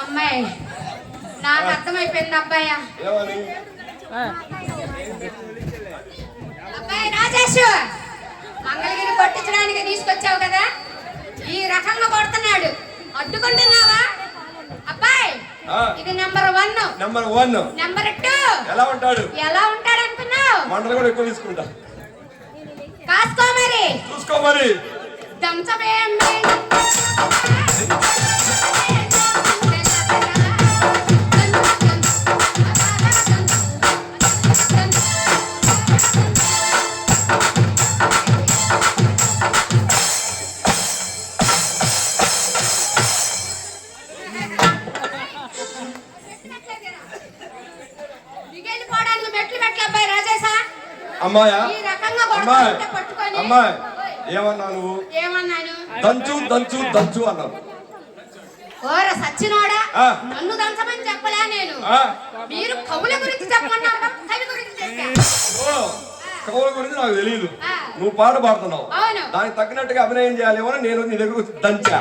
అమ్మాయి నాకు అర్థమైపోయింది అబ్బాయి. అబ్బాయి రాజేష్, మంగళగిరి కొట్టించడానికి తీసుకొచ్చావు కదా, ఈ రకంగా కొడుతున్నాడు, అడ్డుకుంటున్నావా? అబ్బాయి ఇది నెంబర్ 1. నెంబర్ 2 ఎలా ఉంటాడు అనుకున్నావు? మండలు కూడా ఎక్కువ తీసుకుంటా. కాసుకో మరి, చూసుకో మరి. అమ్మాయా అమ్మాయి ఏమన్నా నువ్వు? దంచు దంచు దంచు అన్నావు. ఓర సచ్చినోడా, నన్ను దంచమని చెప్పలే నేను. మీరు కవుల గురించి చెప్పమన్నారు, కవి గురించి చెప్పా. కవుల గురించి నాకు తెలియదు. నువ్వు పాట పాడుతున్నావు, దానికి తగ్గినట్టుగా అభినయం చేయాలేమో నేను నీ దగ్గర దంచా.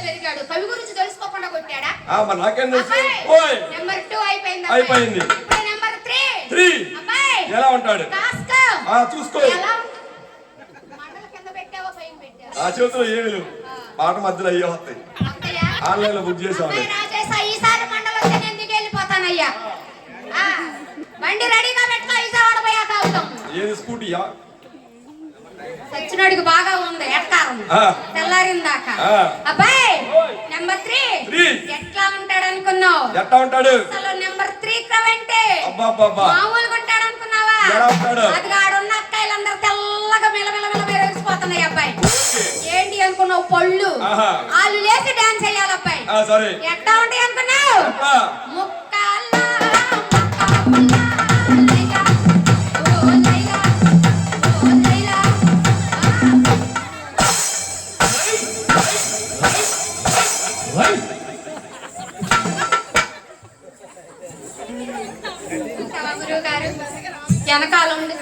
పెరిగాడు, కవి గురించి తెలుసుకోకుండా కొట్టాడా? మరి నాకేం తెలుసు? నెంబర్ 2 అయిపోయింది. నెంబర్ 3 ఎలా ఉంటాడు? చూసుకో. ఆ చేతిలో ఏమి లేవు, పాట మధ్యలో అయ్యే వస్తాయి. ఆన్లైన్ లో బుక్ చేసావు. ఈసారి మండలం ఎందుకు వెళ్ళిపోతానయ్యా? బండి రెడీగా పెట్టుకో, ఈసారి పోయాక అవుతాం. ఏది స్కూటీయా? సచ్చినోడికి బాగా ఉంది ఎట్కారం, తెల్లారిందాక. అబ్బాయి నెంబర్ 3 ఎట్లా ఉంటాడు అనుకున్నావు? ఎట్లా ఉంటాడు? అసలు నెంబర్ 3 క్రవంటే మామూలుగా ఉంటాడు అనుకున్నావా? అది ఆడున్న అక్కాయిలందరూ తెల్లగా మిలమిల మెరిసిపోతున్నాయి. అబ్బాయి ఏంటి అనుకున్నావు? పళ్ళు వాళ్ళు లేచి డాన్స్ చేయాలి. అబ్బాయి ఎట్లా ఉంటాయి అనుకున్నావు? వెనకాల ఉండి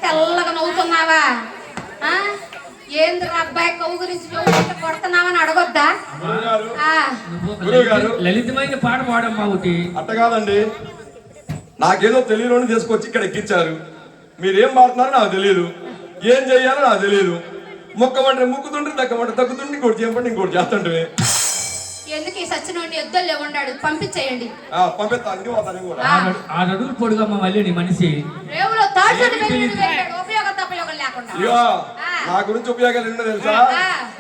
తెల్లగా నవ్వుతున్నావా? ఏంద్ర అబ్బాయి కవు గురించి కొడుతున్నావని అడగొద్దా? లలితమైన పాట పాడమ్మా. ఒకటి అట్ట కాదండి, నాకేదో తెలియని తీసుకొచ్చి ఇక్కడ ఎక్కించారు. మీరేం పాడుతున్నారో నాకు తెలియదు, ఏం చెయ్యాలో నాకు తెలియదు. మొక్కమంటే ముక్కుతుంటే తగ్గమంటే తగ్గుతుంటే ఇంకోటి చేయమంటే ఇంకోటి చేస్తుంటే. ఎందుకు ఈ సచ్చినోడిని ఎద్దుల్లో ఉన్నాడు, పంపించేయండి. పంపిస్తాను. 6 అడుగులు పొడుగమ్మ మళ్ళీ నీ మనిషి. నా గురించి ఉపయోగాలు ఏంటో తెలుసా?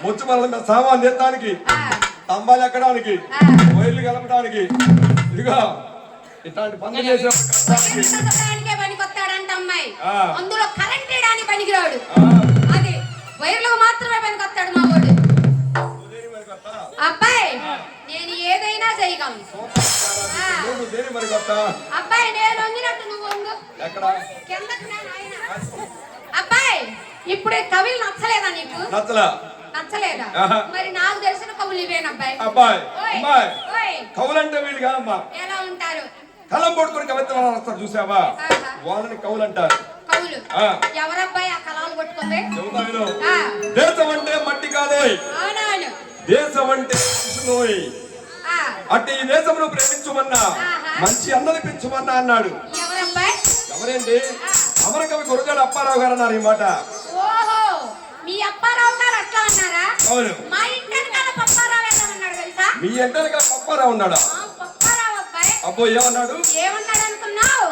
ముచ్చు మన సామాన్ తెస్తానికి, స్తంభాలు ఎక్కడానికి, వైర్లు కలపడానికి, ఇదిగో ఇట్లాంటి పనులు చేసేదానికే పనికొస్తాడంట అమ్మాయి. అందులో కరెంట్ వేయడానికి పనికిరాడు, అది వైర్లకు మాత్రమే పనికొస్తాడు మా వాడు. అబ్బాయి నేను ఏదైనా చేయగలను. అబ్బాయి నేను వంగినట్టు నువ్వు వంగు. అబ్బాయి ఇప్పుడు కవులు నచ్చలేదా నీకు? నచ్చలేదా? మరి నాకు తెలిసిన కవులు ఇవేనబ్బాయి. కవులంటే వీళ్ళు కాదమ్మా. ఎలా ఉంటారు? కలం పట్టుకుని కవిత్వం రాస్తారు చూసావా, వాళ్ళని కవులు అంటారు. కవులు ఎవరబ్బాయి ఆ కళాలు పట్టుకుంది? దేశం అంటే మట్టి కాదోయ్, దేశం అంటే అట్టి ఈ దేశంలో ప్రేమించమన్నా, మంచి అన్నది పెంచమన్నా అన్నాడు. ఎవరేంటి? అమరకవి గురజాడ అప్పారావు గారు అన్నారు ఈ మాట. మీ అప్పారావు గారు అట్లా అన్నారా? అవును. మా ఇంటి వెనకాల పప్పారావు ఏమన్నాడు తెలుసా? మీ ఇంటి వెనకాల పప్పారావు ఉన్నాడా? పప్పారావు అబ్బాయి. అబ్బో ఏమన్నాడు? ఏమన్నాడు అనుకున్నావు?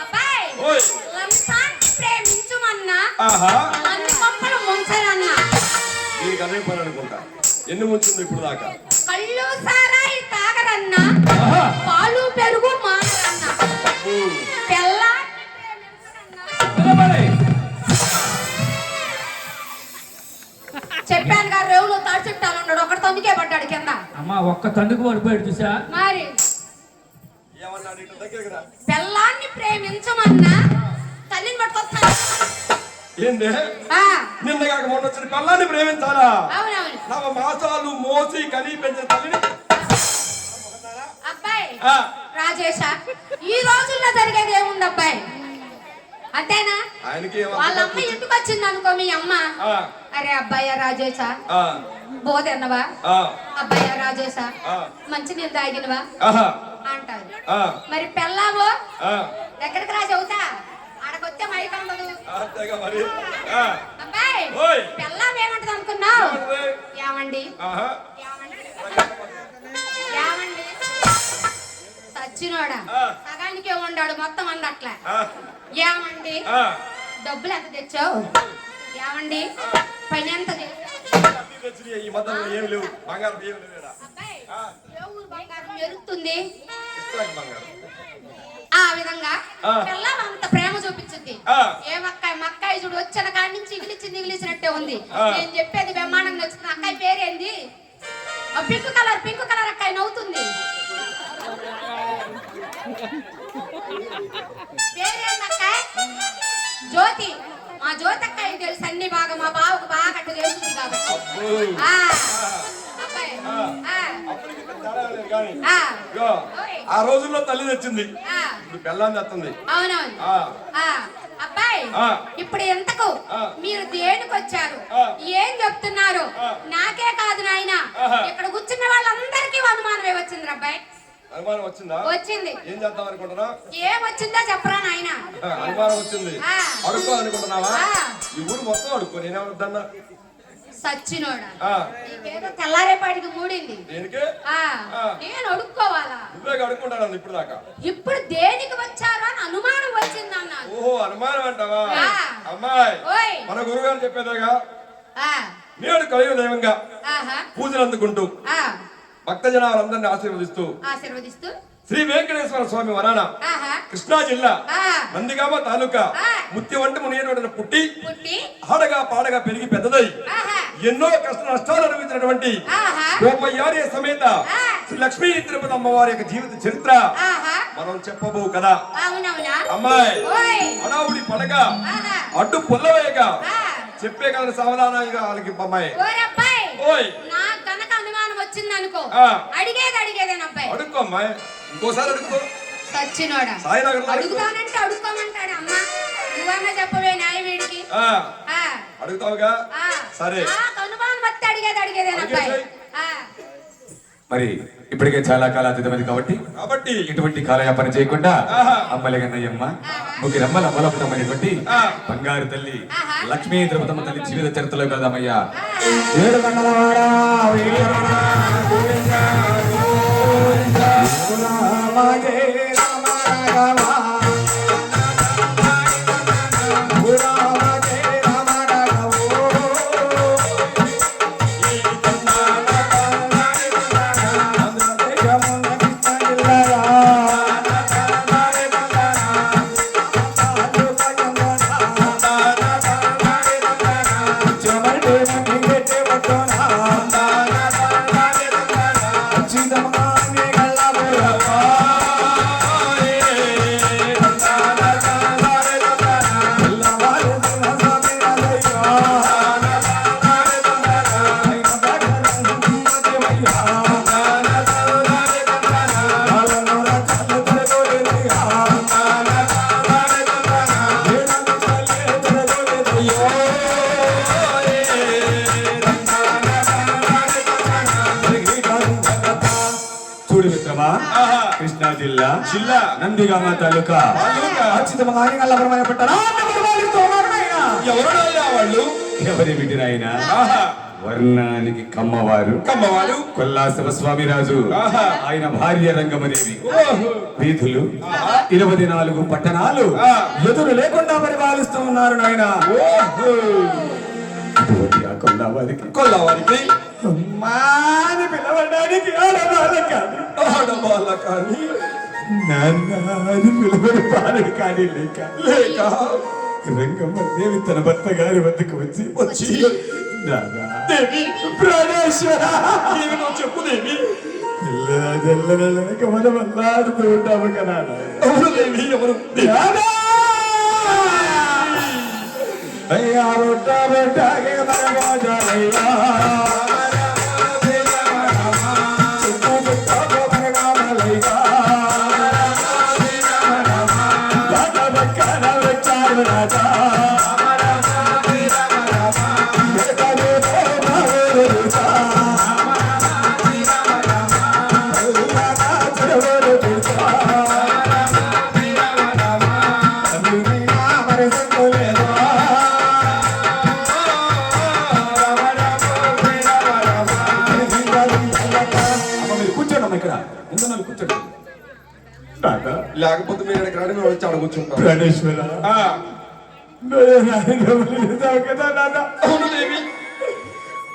అబ్బాయి లంచాన్ని ప్రేమించమన్నా, అన్ని పప్పులు ముంచనన్నా. దీనికి అదే పని అనుకుంటా. ఎన్ని ముంచింది ఇప్పుడు దాకా? కళ్ళు సారాయి తాగరన్నా, పాలు పెరుగు మానరన్నా, చెప్పాను గారు రేవులో తాడి చుట్టాలు ఉన్నాడు, ఒకటి తందుకే పడ్డాడు కింద. అమ్మా ఒక్క తందుకు పడిపోయాడు చూసా. మరి పిల్లాన్ని ప్రేమించమన్నా తల్లిని పట్టుకొస్తాను. ఏంది? నిన్న కాక మొన్న వచ్చిన పిల్లాన్ని ప్రేమించాలా? అవునవును. 9 మాసాలు మోసి కని పెంచిన తల్లిని. అబ్బాయి రాజేష, ఈ రోజుల్లో జరిగేది ఏముంది అబ్బాయి? అంతేనా? వాళ్ళ అమ్మ ఇంటికి వచ్చింది అనుకో, మీ అమ్మ, అరే అబ్బాయి రాజేష బోధన్నవా ఆ, అబ్బాయి రాజేశా ఆ, మంచి నీళ్ళు తాగినవా ఆహా, అంటారు. ఆ, మరి పెళ్ళాము ఆ, దగ్గరికి రా చెబుతా ఆడకొచ్చే మైక్ ఉండదు. అంతేగా మరి. ఆ, అబ్బాయి ఓయ్. పెళ్ళాం ఏమంటది అనుకున్నావు? ఏమంటది? ఏమండి ఆహా, ఏమండి సచ్చినోడా ఆ. సగానికే ఉండాడు మొత్తం అందట్లే. ఆ, ఏమండి ఆ, డబ్బులు ఎంత తెచ్చావు? ఏమండి పని ఎంత చేశావు? అన్నీ తెచ్చినాయి. ఈ మధ్యలో ఏమి లేవు, బంగారం ఏమి లేవు ఈడ. అబ్బాయి ఆ, ఏ ఊరు బంగారం మెరుస్తుంది? ఇస్త్రాక్ బంగారం. ఆ విధంగా ఆ. పిల్లం అంత ప్రేమ చూపించింది. ఆ. ఏ మక్కాయి చూడు వచ్చిన కాడి నుంచి ఇగిలిచ్చినట్టే ఉంది. ఆ. నేను చెప్పేది బ్రహ్మాండంగా వచ్చింది. అక్కాయి పేరేంది? పింక్ కలర్ అక్కాయి నవ్వుతుంది. పేరేంది అక్కాయి? జ్యోతి. మా జ్యోతి అక్కాయి తెలుసు అన్ని బాగా మా బావకు బాగా అట్ట తెలుస్తుంది కాబట్టి. అబ్బో. ఆ, అబ్బాయి ఆ, అప్పటికి ఇంత తేడా లేదు కానీ. ఆ, ఇగో, ఓయ్. ఆ రోజుల్లో తల్లి తెచ్చింది, ఆ. ఇప్పుడు పెళ్ళాన్ని తెస్తుంది. అవునవును. ఆ, ఆ, అబ్బాయి ఆ. ఇప్పుడు ఎంతకు ఆ. మీరు దేనికి వచ్చారు? ఆ. ఏం చెప్తున్నారు? ఆ. నాకే కాదు నాయన ఆహా. ఇక్కడ కూర్చున్న వాళ్ళందరికీ అనుమానమే వచ్చింది అబ్బాయి. అనుమానం వచ్చిందా? వచ్చింది. ఏం చేద్దాం అనుకుంటున్నా? ఏం వచ్చిందో చెప్పరా నాయన? అనుమానం వచ్చింది. ఆ. అడుక్కో అనుకుంటున్నావా? ఆ. ఈ ఊరు మొత్తం అడుక్కో, నేనేమన్నా సచ్చినోడా ఆ, నీకేదో తెల్లారేపాటికి మూడింది. దేనికి? ఆ ఆ. నేను అడుక్కోవాలా? నువ్వే అడుక్కుంటాను ఇప్పుడు దాకా. ఇప్పుడు దేనికి వచ్చారో అని అనుమానం వచ్చింది అన్నాను. ఓహో, అనుమానం అంటావా? ఆ. అమ్మాయి, ఓయ్. మన గురుగారు చెప్పేదేగా, ఆ, నేడు కలియుగ దైవంగా ఆహా, పూజలు అందుకుంటూ ఆ, భక్త జనాలందరినీ ఆశీర్వదిస్తూ ఆశీర్వదిస్తూ శ్రీ వెంకటేశ్వర స్వామి వరాన ఆహా, కృష్ణా జిల్లా ఆ, నందిగామ తాలూకా ఆ. ముత్యవంటి మునియనోడిన పుట్టి పుట్టి ఆడగా పాడగా పెరిగి పెద్దదై ఆహా, ఎన్నో కష్ట నష్టాలు అనుభవించినటువంటి ఆహా, గోపయ్యార్య సమేత ఆ. శ్రీ లక్ష్మీ తిరుపతి అమ్మవారి యొక్క జీవిత చరిత్ర ఆహా, మనం చెప్పబో కదా. అవునవునా? అమ్మాయి, ఓయ్. అడావుడి పడక ఆహా, అడ్డు పుల్లవేయక ఆ. చెప్పే కదా సావధానంగా వాళ్ళకి అమ్మాయి. ఓరబ్బాయ్, ఓయ్, నాకు గనక అనుమానం వచ్చిందనుకో ఆ. అడిగేదేనబ్బాయి. అడుక్కో అమ్మాయి, ఇంకోసారి అడుక్కో. సచ్చినోడా సాయినగర్ లో అడుక్కో. అడుగుతానంటే అడుక్కోమంటాడు. అమ్మా నువ్వన్నా చెప్పవే న్యాయ వీడికి. ఆ, ఆ, అడుగుతావుగా. ఆ. సరే. నాకు అనుమానం వస్తే అడిగేదేనబ్బాయి. అడిగేసేయ్. ఆ, మరి ఇప్పటికే చాలా కాలాతీతమైంది కాబట్టి కాబట్టి ఎటువంటి కాలయాపన చేయకుండా ఆహా. అమ్మలగన్నయ్యమ్మ ముగ్గురమ్మల అమ్మలపుటమైనటువంటి ఆ. బంగారు తల్లి ఆహా. లక్ష్మీ ద్రౌపదమ్మ తల్లి జీవిత చరిత్రలో కదమ్మయ్యా. ఏడు మండలవాడా వీరమణా గోవిందా గోవిందా రామ జయ రామ రాఘవ రామ జయ రామ రాఘవ ఆంధ్రదేశమున కృష్ణా జిల్లాయా చూడు మిత్రమా, ఆహా. కృష్ణా జిల్లా జిల్లా నందిగామ తాలూకా ఎవరున్నారా వాళ్ళు? ఎవరి విటినాయన ఆహా, వర్ణానికి కమ్మవారు కమ్మవారు. కొల్లా శివస్వామిరాజు ఆహా. ఆయన భార్య రంగమదేవి ఓహో, వీధులు 24 పట్టణాలు ఆ. ఎదురు లేకుండా పరిపాలిస్తూ ఉన్నారు నాయన. ఓహో. అటువంటి ఆ కొల్లావారికి కొల్లవారికి మాని పిలవడానికి ఆడవాళ్ళ కాదు, ఆడవాళ్ళ కానీ నాన్న అని పిలవని పాలడు కానీ లేక లేక రంగమ్మదేవి తన భర్త గారి వద్దకు వచ్చి వచ్చి నాన్నా, దేవి ప్రాణేశ్వర ఏమిటో చెప్పు దేవి. పిల్లలక మనం అల్లాడుతూ ఉంటాము కదా నాయన. ఎవరు దేవి? ఎవరు దేవి? నాన్నా! అయ్యా బొట్ట బొట్టగే మన మోజాలయ్యా. చుట్టూ చుట్టూ మనగామలయ్యా. లాట పక్కన వచ్చారు రాజా. వేటలో మా ఊరు రుసా. లేకపోతే మీరు ఇక్కడికి రాని మేము వచ్చి అడుగుతుంటాం. ప్రాణేశ్వర కదా నాన్న, అవును దేవి,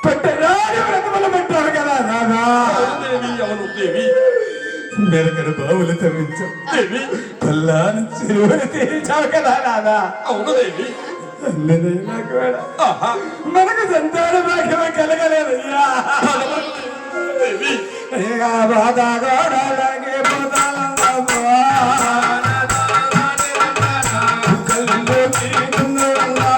పట్టరాని వ్రతములు పెట్టావు కదా నాన్న. అవును దేవి, అవును దేవి, మెరకడ బావులు తవ్వించావు దేవి, పల్లాను చెరువులు తీర్చావు కదా నాన్న. అవును దేవి. అన్నదైనా కూడా ఆహా, మనకు సంతాన భాగ్యమే కలగలేదయ్యా. దేవి, ఇక బాధ గోడలకి పోతానమ్మా. కళ్ళు తీరుతున్నమ్మా.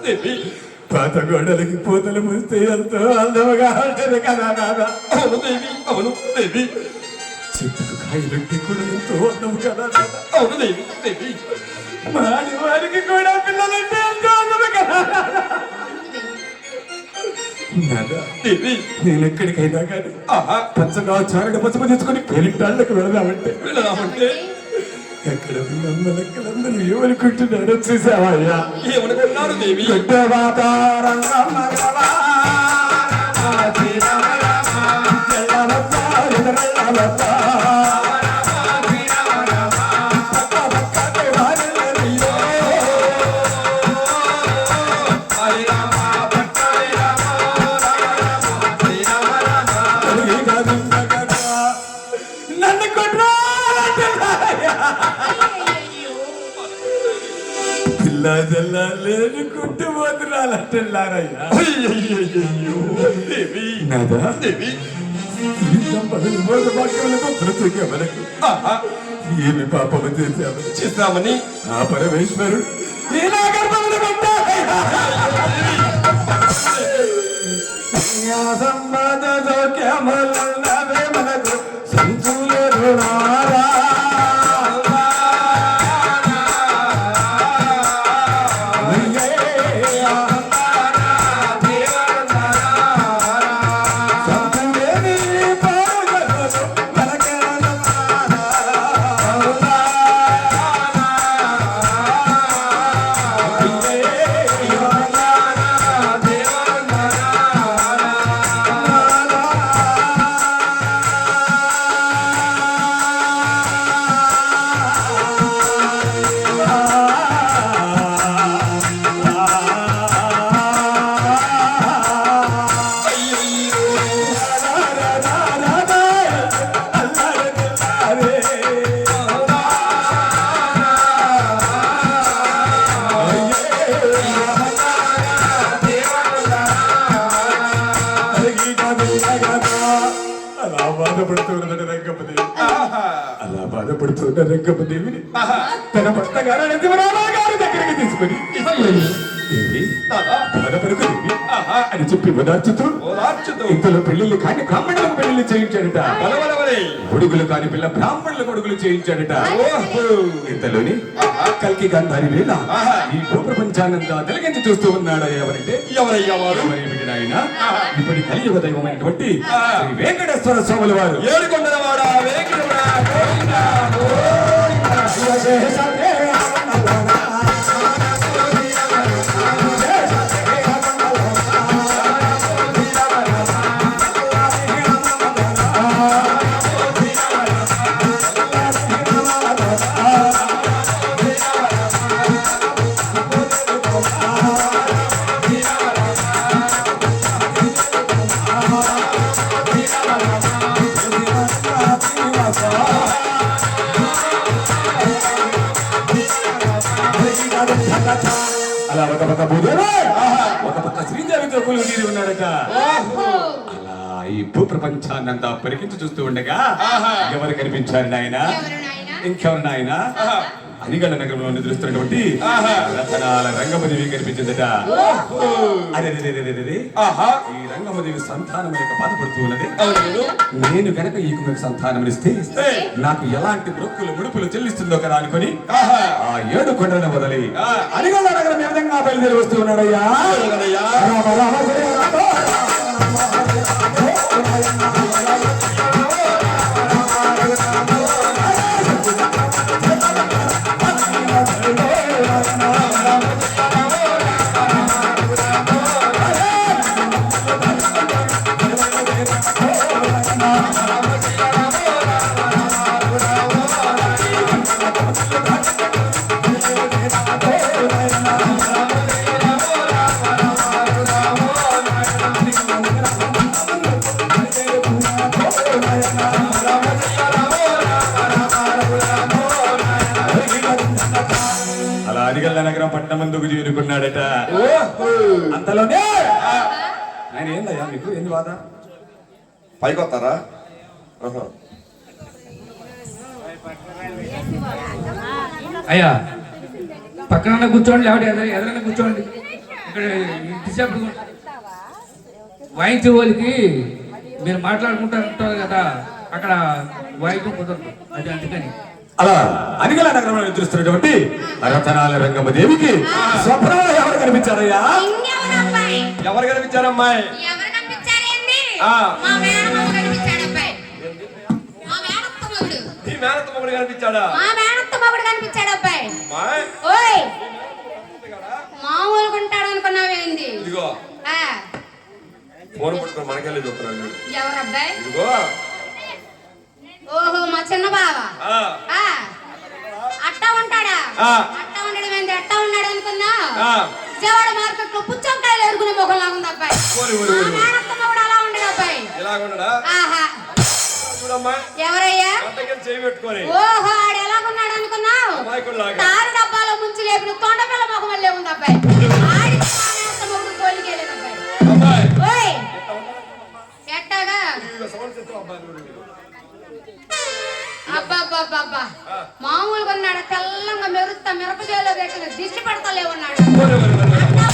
దేవి, పాత గోడలకి పూతలు ముస్తే ఎంతో అందముగా ఉంటుంది కదా నాన్న. అవును దేవి, అవును దేవి, చెట్టుకు కాయలుంటే కూడా ఎంతో అందము కదా నాన్న. అవును దేవి, దేవి, మాడి వారికి కూడా పిల్లలంటే ఎంతో అందము కదా నాన్న. దేవి, నేను ఎక్కడికైనా కానీ ఆహా, పచ్చగా చారడ పసుపు తీసుకుని పేరింటాళ్ళకు వెళదామంటే వెళదామంటే ఎక్కడ ఉన్న మలక్కలందరూ ఏమనుకుంటున్నారో చూసావయ్యా. ఏమనుకున్నారు దేవి? నన్ను కొట్రా పిల్ల జల్లా లేని కుట్టు పోతురాలంటున్నారయ్యా. అయ్యయ్యయ్యో, దేవి, నాదా దేవి, ఈ దంపతులు మోసభాగ్యములకు బ్రతుకే మనకు ఆహా, ఏమి పాపము చేశాము. చేస్తామని ఆ పరమేశ్వరుడు ఈ నా గర్భమును పెట్టాడయ్యా. సంపద సౌఖ్యములున్నవే మనకు సంతులు రుణారా. అలా బాధపడుతున్న రంగపదేవి అలా బాధపడుతున్న రంగపదేవిని తన భర్త గారు గారి దగ్గరికి తీసుకొని దేవి బాధపడుకు దేవి అని చెప్పి ఓదార్చుతూ ఇంతలో పెళ్లిళ్ళు కాని బ్రాహ్మణులకు పెళ్లిళ్ళు చేయించాడట. కొడుకులు కాని పిల్ల బ్రాహ్మణుల కొడుకులు చేయించాడట. ఇంతలోని కల్కి గాంధారి వేళ ఈ భూప్రపంచానంతా తిలకించి చూస్తూ ఉన్నాడు. ఎవరంటే ఎవరయ్యా వారు? ఆయన ఇప్పటి కలియుగ దైవమైనటువంటి శ్రీ వెంకటేశ్వర స్వాముల వారు. ఏడుకొండలవాడా వెంకటరమణ గోవిందా, అలా ఒక పక్క భూదేవి ఒక పక్క శ్రీదేవితో కొలువు తీరి ఉన్నాడట. అలా ఈ భూ ప్రపంచాన్నంతా పరికించి చూస్తూ ఉండగా ఎవరు కనిపించారు నాయన? ఇంకెవరు నాయన? అనిగళ్ళ నగరంలో నిద్రిస్తున్నటువంటి రతనాల రంగమదేవి కనిపించిందట. అదే ఈ రంగమదేవి సంతానం లేక బాధపడుతూ ఉన్నది. నేను గనక ఈ కుమారికి సంతానం ఇస్తే నాకు ఎలాంటి మొక్కులు ముడుపులు చెల్లిస్తుందో కదా అనుకుని ఆ 7 కొండలను వదిలి అనిగళ్ళ నగరం ఏ విధంగా బయలుదేరి వస్తూ ఉన్నాడయ్యా. నగరం పట్టణం ముందుకు చేరుకున్నాడట. ఓహో. అంతలోనే ఆయన ఏందయ్యా మీకు ఏంది బాధ? పైకి వస్తారా? ఆహా. అయ్యా పక్కన కూర్చోండి, లేకపోతే ఎదురైనా కూర్చోండి. ఇక్కడ ఇంతసేపు వాయించే వాళ్ళకి మీరు మాట్లాడుకుంటారు కదా, అక్కడ వాయించడం కుదరదు, అది అందుకని. అలా అనిగల నగరంలో నిద్రిస్తున్నటువంటి రతనాల రంగమ్మదేవికి స్వప్నంలో ఎవరు కనిపించారయ్యా? ఇంకెవరు అబ్బాయి? ఎవరు కనిపించారమ్మాయి? ఎవరు కనిపించారేంది? ఆ. మా మేనమామ కనిపించాడు అబ్బాయి. మా మేనత్త మగుడు. నీ మేనత్త మొగుడు కనిపించాడా? మా మేనత్త మగుడు కనిపించాడు అబ్బాయి. అమ్మాయి, ఓయ్ మామూలుగా ఉంటాడు అనుకున్నావేంది? ఇదిగో ఆ, ఫోన్ పట్టుకొని మనకెళ్ళి చూస్తున్నాడు. ఎవరు అబ్బాయి? ఇదిగో. ఓహో మా చిన్న బావ. ఆ. ఆ, అట్టా ఉంటాడా? ఆ. అట్టా ఉండడం ఏంది? అట్టా ఉన్నాడు అనుకున్నా. ఆ. విజయవాడ మార్కెట్ లో పుచ్చంకాయలు ఎరుగునే మొగంలా ఉంది అబ్బాయి. ఓరి, ఓరి, మా ఓరి. మేనత్త మగుడు అలా ఉండడు అబ్బాయి. ఎలాగున్నాడా? ఆహా, చూడమ్మా, ఎవరయ్యా? గంటకెళ్ళి చేయి పెట్టుకొని ఓహో ఆడు ఎలాగున్నాడు అనుకున్నావు? అమాయకుల్లాగా. తారు డబ్బాలో ముంచి లేపిన తొండపిల్ల మొగం వల్లే ఉంది అబ్బాయి. ఆడికి మా మేనత్త మగుడు పోలికేలేదు అబ్బాయి. అమ్మాయి, ఓయ్ ఎట్టాగా? ఇదిగో సౌండ్ సిస్టమ్ అబ్బాయి చూడు. అబ్బా మామూలుగా ఉన్నాడు, తెల్లంగా మెరుస్తా మిరపజేలో పెట్టిన దిష్టి పడతలే ఉన్నాడు. ఓరి, ఓరి, ఓరి, ఓరి. మా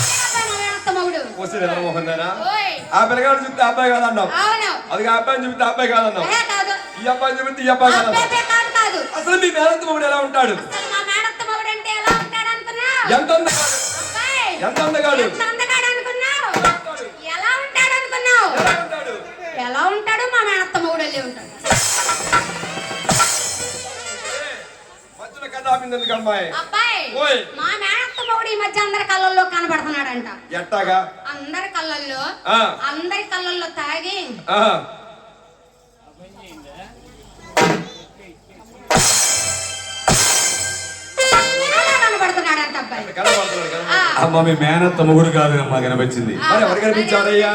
మేనత్త మగుడు. వస్తే ఎలా మోహందేనా? ఓయ్ ఆ పిల్లగాడు చూస్తే ఆ అబ్బాయి కాదన్నావు. అవును. అది ఆ అబ్బాయిని చూస్తే ఆ అబ్బాయి కాదన్నావు. ఏ కాదు. ఈ అబ్బాయిని చూస్తే ఈ అబ్బాయి కాదన్నావు. అబ్బే కాదు కాదు. అసలు మీ మేనత్త మొగుడు ఎలా ఉంటాడు? అసలు మా మేనత్త మగుడు అంటే ఎలా ఉంటాడు అనుకున్నావు? ఎంత అందగాడు? అబ్బాయి ఎంత అందగాడు? ఎంత అందగాడు అనుకున్నావు? ఎలా ఉంటాడు అనుకున్నావు? ఎలా ఉంటాడు? ఎలా ఉంటాడు? మా మేనత్త మగుడల్లే ఉంటాడు. మధ్యలో కన్నాపింది ఎందుకు అమ్మాయి? అబ్బాయి ఓయ్. మా మేనత్త మగుడు ఈ మధ్య అందరి కళ్ళల్లో కనబడుతున్నాడంట. ఎట్టాగా? అందరి కళ్ళల్లో ఆ. అందరి కళ్ళల్లో తాగి ఆ. అలా కనబడుతున్నాడంట అబ్బాయి. కనబడుతున్నాడు కదా. ఆ. అమ్మ మీ మేనత్త మొగుడు కాదు అమ్మ కనిపించింది. మరి ఎవరు కనిపించారయ్యా?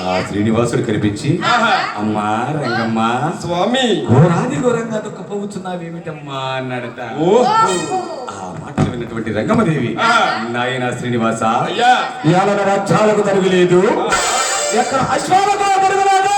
ఆ శ్రీనివాసుడు కనిపించి ఆహా. అమ్మా రంగమ్మ స్వామి. ఘోరాది ఘోరంగా దుఃఖపోతున్నావేమిటమ్మా అన్నాడట. ఓహో. ఆ మాటలు విన్నటువంటి రంగమ్మదేవి నాయన శ్రీనివాస అయ్యా. ఇవాళ రాజ్యాలకు తరుగులేదు, ఎక్కడ అశ్వాలకు తరుగులేదు.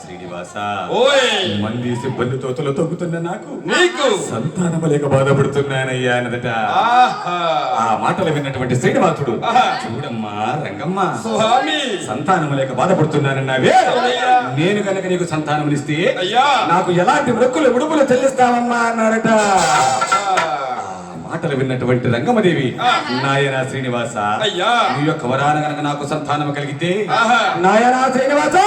శ్రీనివాస ఓయ్. మంది సిబ్బంది తోతలో తొక్కుతున్న నాకు నీకు సంతానము లేక బాధపడుతున్నానయ్యా అన్నదట. ఆహా. ఆ మాటలు విన్నటువంటి శ్రీనివాసుడు ఆహా. చూడమ్మా రంగమ్మ స్వామి. సంతానము లేక బాధపడుతున్నానన్నావే, అవునయ్యా. నేను కనుక నీకు సంతానమునిస్తే అయ్యా. నాకు ఎలాంటి మొక్కులు ఉడుపులు చెల్లిస్తావమ్మా అన్నాడట. ఆ. ఆ మాటలు విన్నటువంటి రంగమదేవి నాయన శ్రీనివాస అయ్యా. నీ యొక్క వరాన గనక నాకు సంతానము కలిగితే ఆహా. నాయన శ్రీనివాస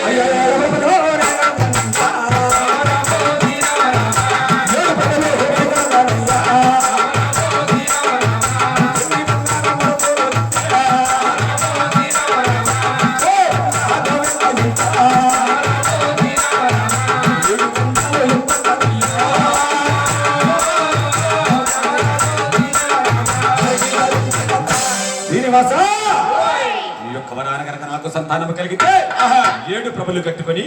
అయ్యా శ్రీనివాస నీ యొక్క వరాన గనక నాకు సంతానము కలిగితే 7 ప్రభులు కట్టుకొని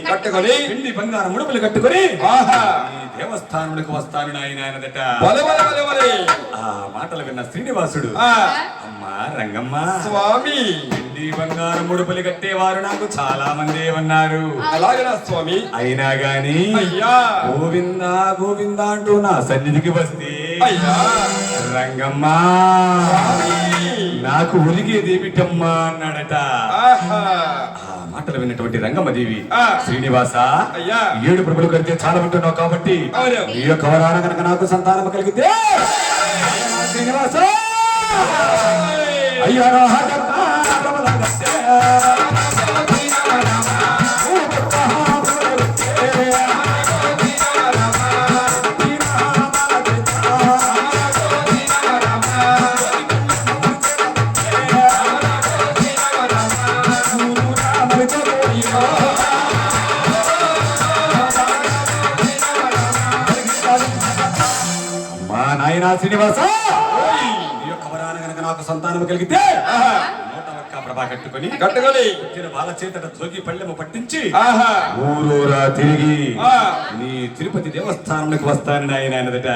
వెండి బంగారం ముడుపులు కట్టుకొని ఆహా. ఈ దేవస్థానములకు వస్తాను నాయన అన్నదట. వలె వలె వలె వలె. ఆ మాటలు విన్న శ్రీనివాసుడు ఆ. అమ్మా రంగమ్మ స్వామి. వెండి బంగారం ముడుపులు కట్టేవారు నాకు చాలా మంది ఉన్నారు, అలాగేనా స్వామి? అయినా గాని అయ్యా. గోవిందా గోవిందా అంటూ నా సన్నిధికి వస్తే అయ్యా. రంగమ్మ నాకు ఒలిగేదేమిటమ్మా అన్నాడట. ఆహా. ఆ మాటలు విన్నటువంటి రంగమ్మదేవి ఆ. శ్రీనివాస అయ్యా. 7 ప్రభులు కడితే చాలా ఉంటున్నావు కాబట్టి అవును. ఈ యొక్క వరాన కనుక నాకు సంతానం కలిగితే శ్రీనివాస అయ్యా నా హఠాత్ ప్రభుల కట్టే. అమ్మా నాయనా శ్రీనివాస ఈ యొక్క కవరాన గనక నాకు సంతానం కలిగితే నోట ఒక్క ప్రభా కట్టుకొని పుట్టిన వాళ్ళ చేతట జోగి పళ్ళెము పట్టించి ఊరూరా తిరిగి నీ తిరుపతి దేవస్థానంలోకి వస్తానని ఆయన అన్నదట.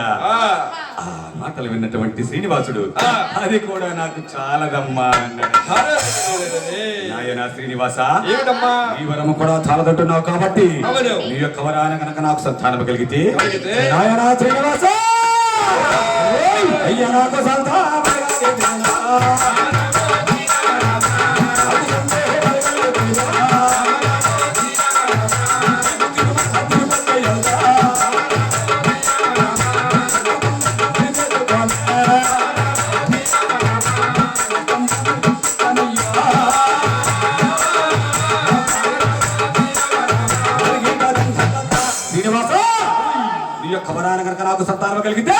ఆ మాటలు విన్నటువంటి శ్రీనివాసుడు అది కూడా నాకు చాలదమ్మా అన్నాడు. నాయనా శ్రీనివాస, ఈ వరము కూడా చాలదంటున్నావు కాబట్టి నీ యొక్క వరాన కనుక నాకు సంతానం కలిగితే నాయనా శ్రీనివాస అయ్యా నాకు సంతానం నాకు సంతానం కలిగితే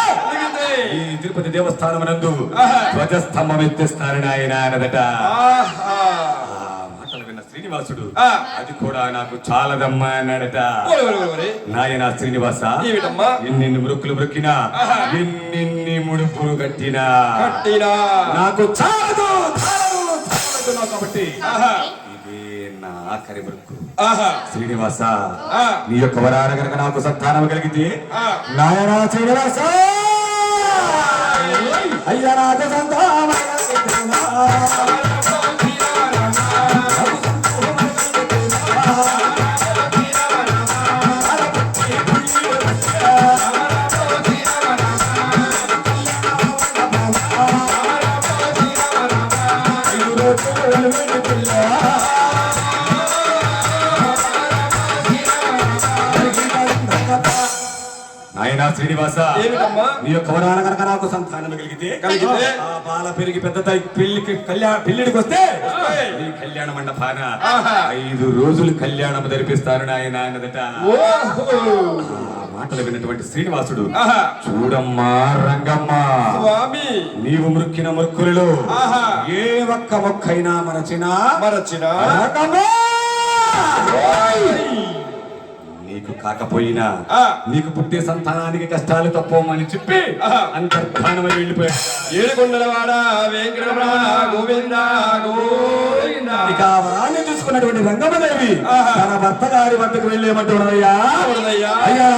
ఈ తిరుపతి దేవస్థానం నందు ధ్వజస్తంభం ఎత్తిస్తారని ఆయన అన్నదట. మాటలు విన్న శ్రీనివాసుడు అది కూడా నాకు చాలదమ్మా అన్నాడట. నాయన శ్రీనివాస, ఎన్ని మృక్కులు మృక్కినా ఎన్ని ముడుపులు కట్టినా నాకు చాలదు కాబట్టి ఇదే నా ఆఖరి మృక్కు. శ్రీనివాస, నీ యొక్క వరాన కనుక నాకు సంతానం కలిగితే నాయనా శ్రీనివాస అయ్యా నాకు సంతానం నాయనా శ్రీనివాస, నీ యొక్క వరాన కనుక నాకు సంతానం కలిగితే ఆ బాల పెరిగి పెద్ద పెళ్లిడికి వస్తే నీ కళ్యాణ మండపాన 5 రోజులు కళ్యాణం జరిపిస్తారు నాయన అన్నదట. మాటలు విన్నటువంటి శ్రీనివాసుడు చూడమ్మా రంగమ్మ, నీవు మృక్కిన మృక్కులలో ఏ ఒక్క మొక్కైనా మరచినా నీకు కాకపోయినా నీకు పుట్టే సంతానానికి కష్టాలు తప్పమని చెప్పి అంతర్ధానమై వెళ్ళిపోయాడు. ఏడుకొండలవాడా వెంకటరమణ గోవింద గోవింద. ఇక వరాన్ని చూసుకున్నటువంటి రంగమదేవి తన భర్త గారి వద్దకు వెళ్ళేమంటున్నదయ్యా. అయ్యా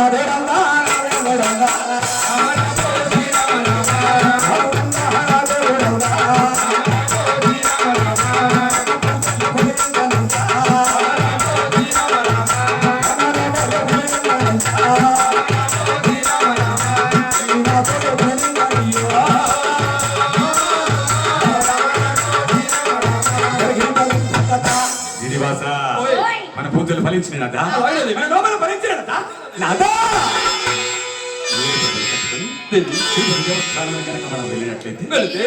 మన పూజలు ఫలించినట మనం వెళ్ళినట్లయితే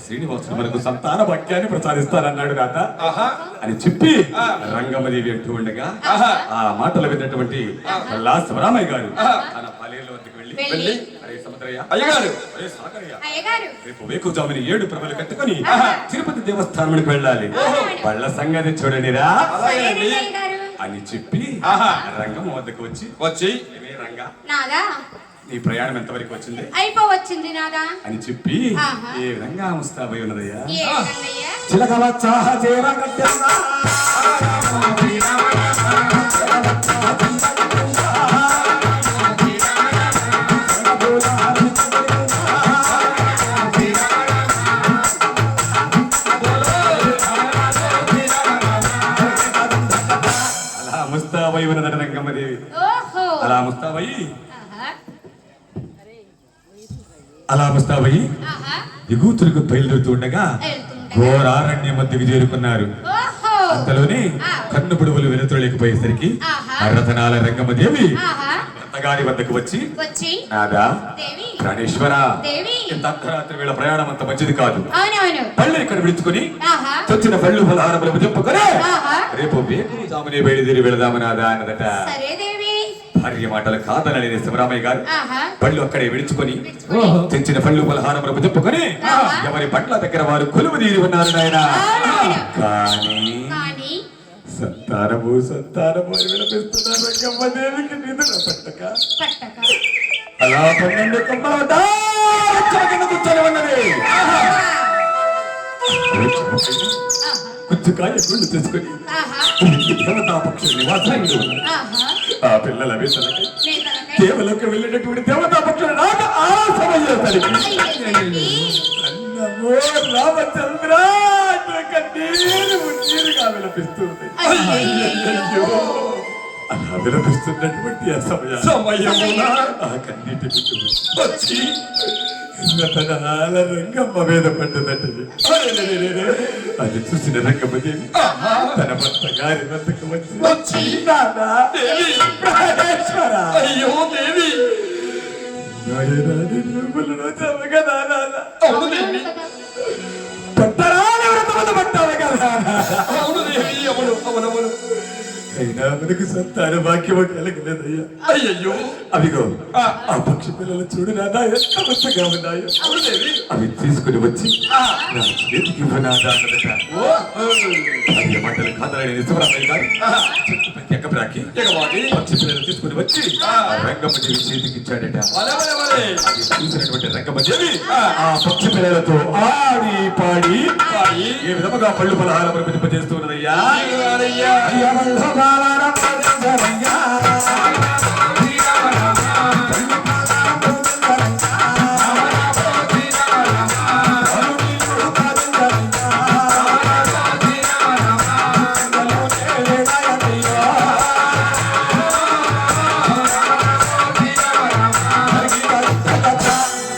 శ్రీనివాసుడు మనకు సంతాన భాగ్యాన్ని ప్రసాదిస్తారన్నాడు నాట అని చెప్పి రంగమదేవి అంటూ ఉండగా ఆ మాటలు విన్నటువంటి శివరామయ్య గారు తన పల్లెల వద్దకు వెళ్ళి అరే సముద్రయ్య అయ్యగారు రేపు వేకుజాముని 7 ప్రభలు కట్టుకొని తిరుపతి దేవస్థానానికి వెళ్ళాలి. వాళ్ళ సంగతి చూడండిరా అని చెప్పి రంగం వద్దకు వచ్చి రంగా నీ ప్రయాణం ఎంతవరకు వచ్చింది అయిపోవచ్చింది నాదా అని చెప్పి ఏ విధంగా ముస్తాబై ఉన్నదయ్యా. అలా ముస్తాబై ఉన్నదట రంగమ్మదేవి. అలా ముస్తాబై దిగుతులకు బయలుదేరుతూ ఉండగా ఘోరారణ్య మధ్యకు చేరుకున్నారు. అంతలోనే కన్ను పొడువులు వెలుతురలేకపోయేసరికి రతనాల రంగమ్మదేవి భర్తగారి వద్దకు వచ్చి నాదా ప్రాణేశ్వర, ఇంత అర్ధరాత్రి వేళ ప్రయాణం అంత మంచిది కాదు. పళ్ళు ఇక్కడ విడుచుకుని చొచ్చిన పళ్ళు ఫలహారములు చెప్పుకొని రేపు వేకుజామునే బయలుదేరి వెళదామనాదా అన్నదట. భార్య మాటలు కాదనని శివరామయ్య గారు పళ్ళు అక్కడే విడుచుకొని తెచ్చిన పళ్ళు పలహారములు చెప్పుకొని ఎవరి పట్ల దగ్గర వారు కొలువు తీరి ఉన్నారు నాయన. కానీ సంతానము అని వినిపిస్తున్నారు రంగమ్మదేవికి నిద్ర పట్టక అలా 12 కొమ్మల కూర్చొని ఉన్నది. పుచ్చకాయ గుళ్ళు తీసుకొని ఆహా దేవతా పక్షుల నివాసానికి ఆహా ఆ పిల్లల వేసలకి నేతలకై దేవలోకి వెళ్ళేటటువంటి దేవతా పక్షులు నాకు ఆ సమయానికి అన్నమో రామచంద్ర కన్నీరుగా విలపిస్తుంది. అయ్యో అలా విలపిస్తున్నటువంటి ఆ సమయమున ఆ కన్నీటి వచ్చి తన రంగమ్మ మీద పడ్డదంటది. అది చూసిన రంగమ్మ దేవి తన భర్త గారి వద్దకు వచ్చి నాన్నా, ప్రాణేశ్వర, అయ్యో దేవి నాయనా, నిన్ను వలన చవగదా నాన్నా? అవును దేవి కొత్తరాని వ్రతములు పట్టావు కదా అవును దేవి అవును అవునవును అయినా మనకు సంతాన భాగ్యము కలగలేదయ్యా. అయ్యయ్యో అవిగో ఆ పక్షి పిల్లలు చూడు నాన్న ఎంత ముచ్చగా ఉన్నాయో. అవును దేవి అవి తీసుకుని వచ్చి నా చేతికి ఇవ్వనాదా అన్నదట. అది మంటలు కాదని నిజమరామయ్య గారు చెట్టుపైకి ఎక్కబ్రాకి పక్షి పిల్లలు తీసుకుని వచ్చి రంగమ్మ దేవి చేతికి ఇచ్చాడట. వలే వలే వలే అది చూసినటువంటి రంగమ్మ దేవి ఆ పక్షి పిల్లలతో ఆడి పాడి ఏ విధముగా పళ్ళు పలహారం ప్రతిపజేస్తూ ఉన్నదయ్యా.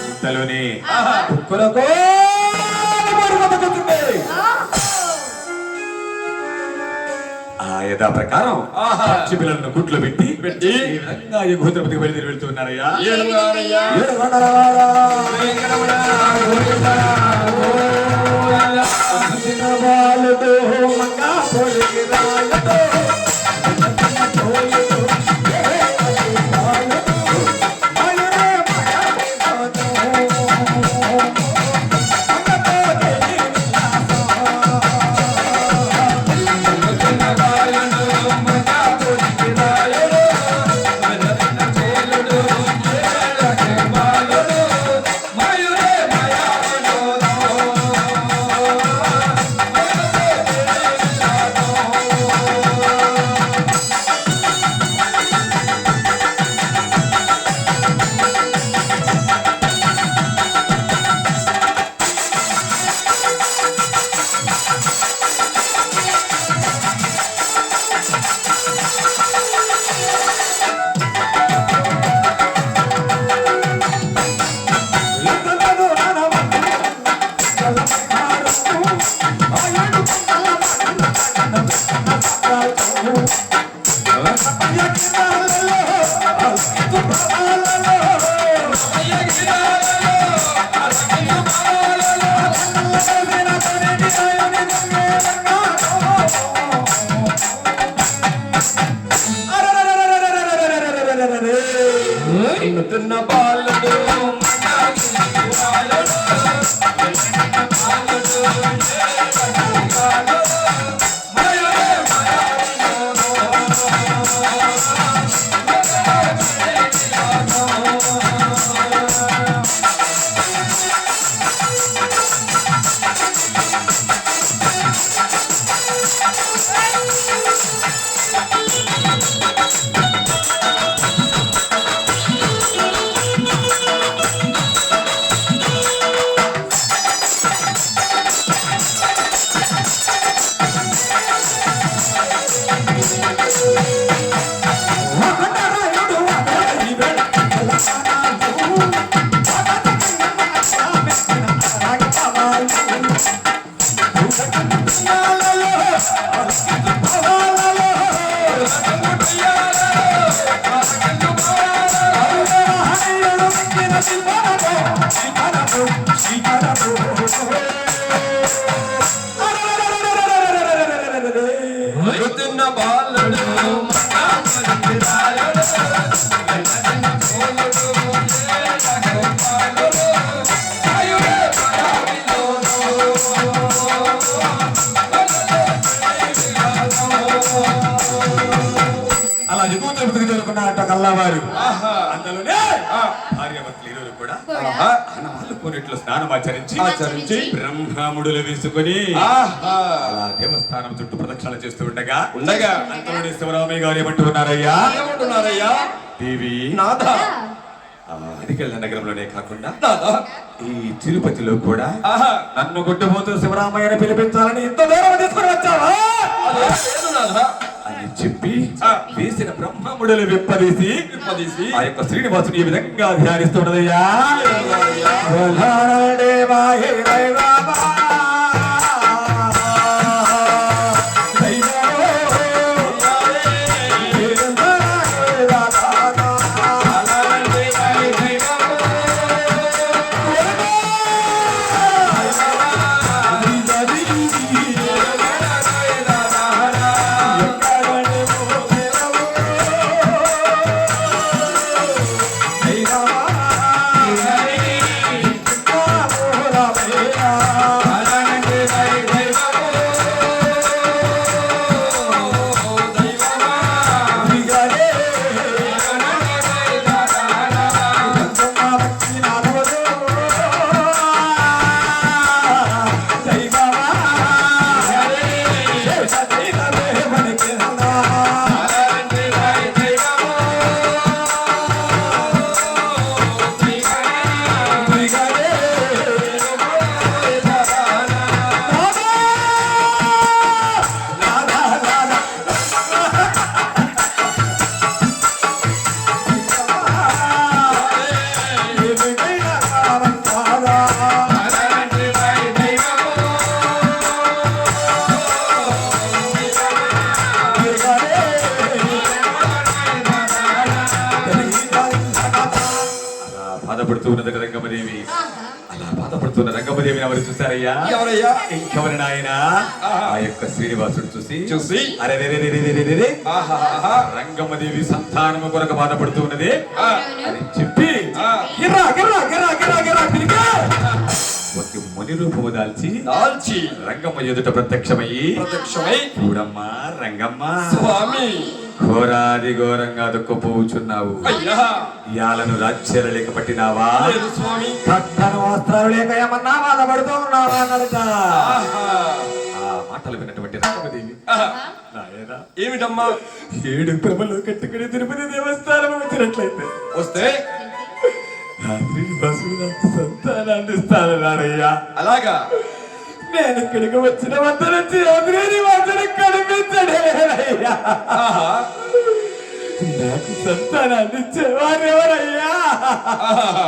ఇంతలోనే కుక్కలకో ఆ యథా ప్రకారం పక్షి పిల్లలను గుట్లో పెట్టి ఈ విధంగా ఈ గోత్రపతికి బయలుదేరి వెళ్తున్నారయ్యా. తిన్న బాలుడు తిన్న బాలుడు అలా ఎగువ తిరుపతికి చేరుకున్నారట కల్లావారు. ఆహా. అందులోనే ఆ. భార్యాభర్తలు ఇరువురు కూడా ఆహా. ఆనవాళ్ళు కోనేట్లో స్నానం ఆచరించి ఆచరించి బ్రహ్మముడులు వేసుకొని ఆహా. అలా దేవస్థానం చుట్టూ ప్రదక్షిణ చేస్తూ ఉండగా ఉండగా అంతలోనే శివరామయ్య గారు ఏమంటూ ఉన్నారయ్యా, ఏమంటున్నారయ్యా? దేవి నాథ, అధికల నగరంలోనే కాకుండా నాథ, ఈ తిరుపతిలో కూడా ఆహా. నన్ను కొట్టుపోతూ శివరామయ్యని పిలిపించాలని ఇంత దూరం తీసుకుని వచ్చావా అదే లేదు నాథ అని చెప్పి వేసిన బ్రహ్మముడులు విప్పదీసి విప్పదీసి ఆ యొక్క శ్రీనివాసుని ఈ విధంగా ధ్యానిస్తున్నదయ్యా. బాధపడుతూ ఉన్నది రంగమదేవి. అలా బాధపడుతున్న రంగమదేవిని ఎవరు చూసారయ్యా? ఎవరయ్యా? ఇంకెవరి నాయన ఆ యొక్క శ్రీనివాసుడు చూసి అరే ఆహాహా. రంగమ్మదేవి సంతానము కొరకు బాధపడుతూ ఉన్నది ఆ. అని చెప్పి ఆ. గిర్రా గిర్రా గిర్రా గిర్రా గిర్రా తిరిగి ఒక ముని రూపము దాల్చి దాల్చి రంగమ్మ ఎదుట ప్రత్యక్షమయ్యి ప్రత్యక్షమై చూడమ్మా రంగమ్మ, స్వామి ఘోరాది ఘోరంగా దుఃఖపోచున్నావు. అయ్యా ఇయాలను రాజ్యాలలేక పట్టినావా? లేదు స్వామి. కట్టను వస్త్రాలు లేక ఏమన్నా బాధపడుతూ ఉన్నావా అన్నదట. ఆహా. ఆ మాటలు విన్నటువంటి రంగమదేవి, ఆహా. నాయనా, ఏమిటమ్మా? 7 ప్రభలు కట్టుకుని తిరుపతి దేవస్థానం వచ్చినట్లయితే వస్తే ఆ శ్రీనివాసుడు నాకు సంతానాన్ని ఇస్తానన్నాడయ్యా. అలాగా నేను ఇక్కడికి వచ్చిన వద్ద నుంచి ఆ శ్రీనివాసుడు కనిపించడేనయ్యా. ఆహా. నాకు సంతానాన్ని ఇచ్చేవారు ఎవరయ్యా? ఆహా.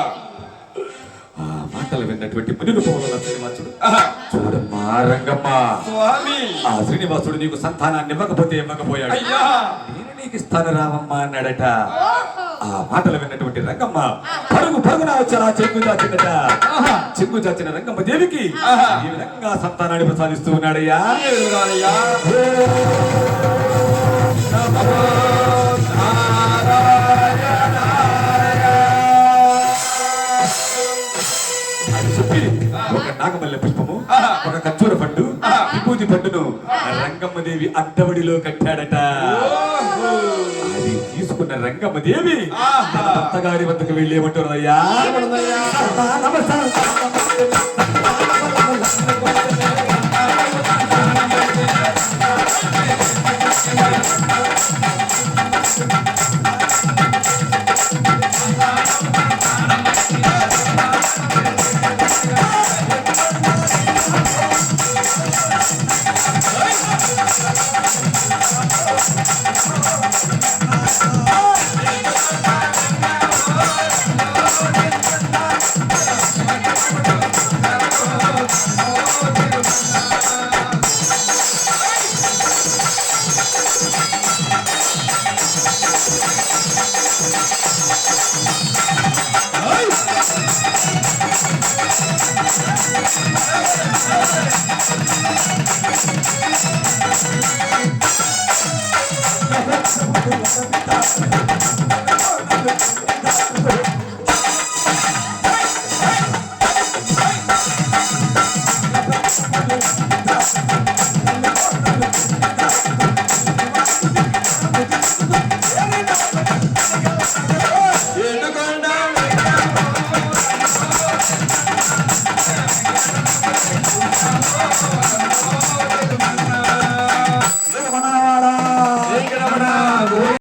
ఆ మాటలు విన్నటువంటి ముని రూపంలో శ్రీనివాసుడు, ఆహా. చూడమ్మా రంగమ్మ, స్వామి. ఆ శ్రీనివాసుడు నీకు సంతానాన్ని ఇవ్వకపోయాడు. అయ్యా. నేను నీకు ఇస్తాను రావమ్మా అన్నాడట. ఓహో. ఆ మాటలు విన్నటువంటి రంగమ్మ పరుగున వచ్చారా చెంగు చాచిందట. చెంగు చాచిన రంగమ్మ దేవికి ఈ విధంగా సంతానాన్ని ప్రసాదిస్తూ ఉన్నాడయ్యా. ఏడుగానయ్యా. అని చెప్పి ఒక నాగమల్లె పుష్పము, ఒక ఖర్జూర పండు, విభూతి పండును రంగమ్మ దేవి అడ్డవడిలో కట్టాడట. అది తీసుకున్న రంగమ్మ దేవి తన భర్తగారి వద్దకు వెళ్ళి ఏమంటున్నదయ్యా? ఏమన్నదయ్యా? నమస్కారం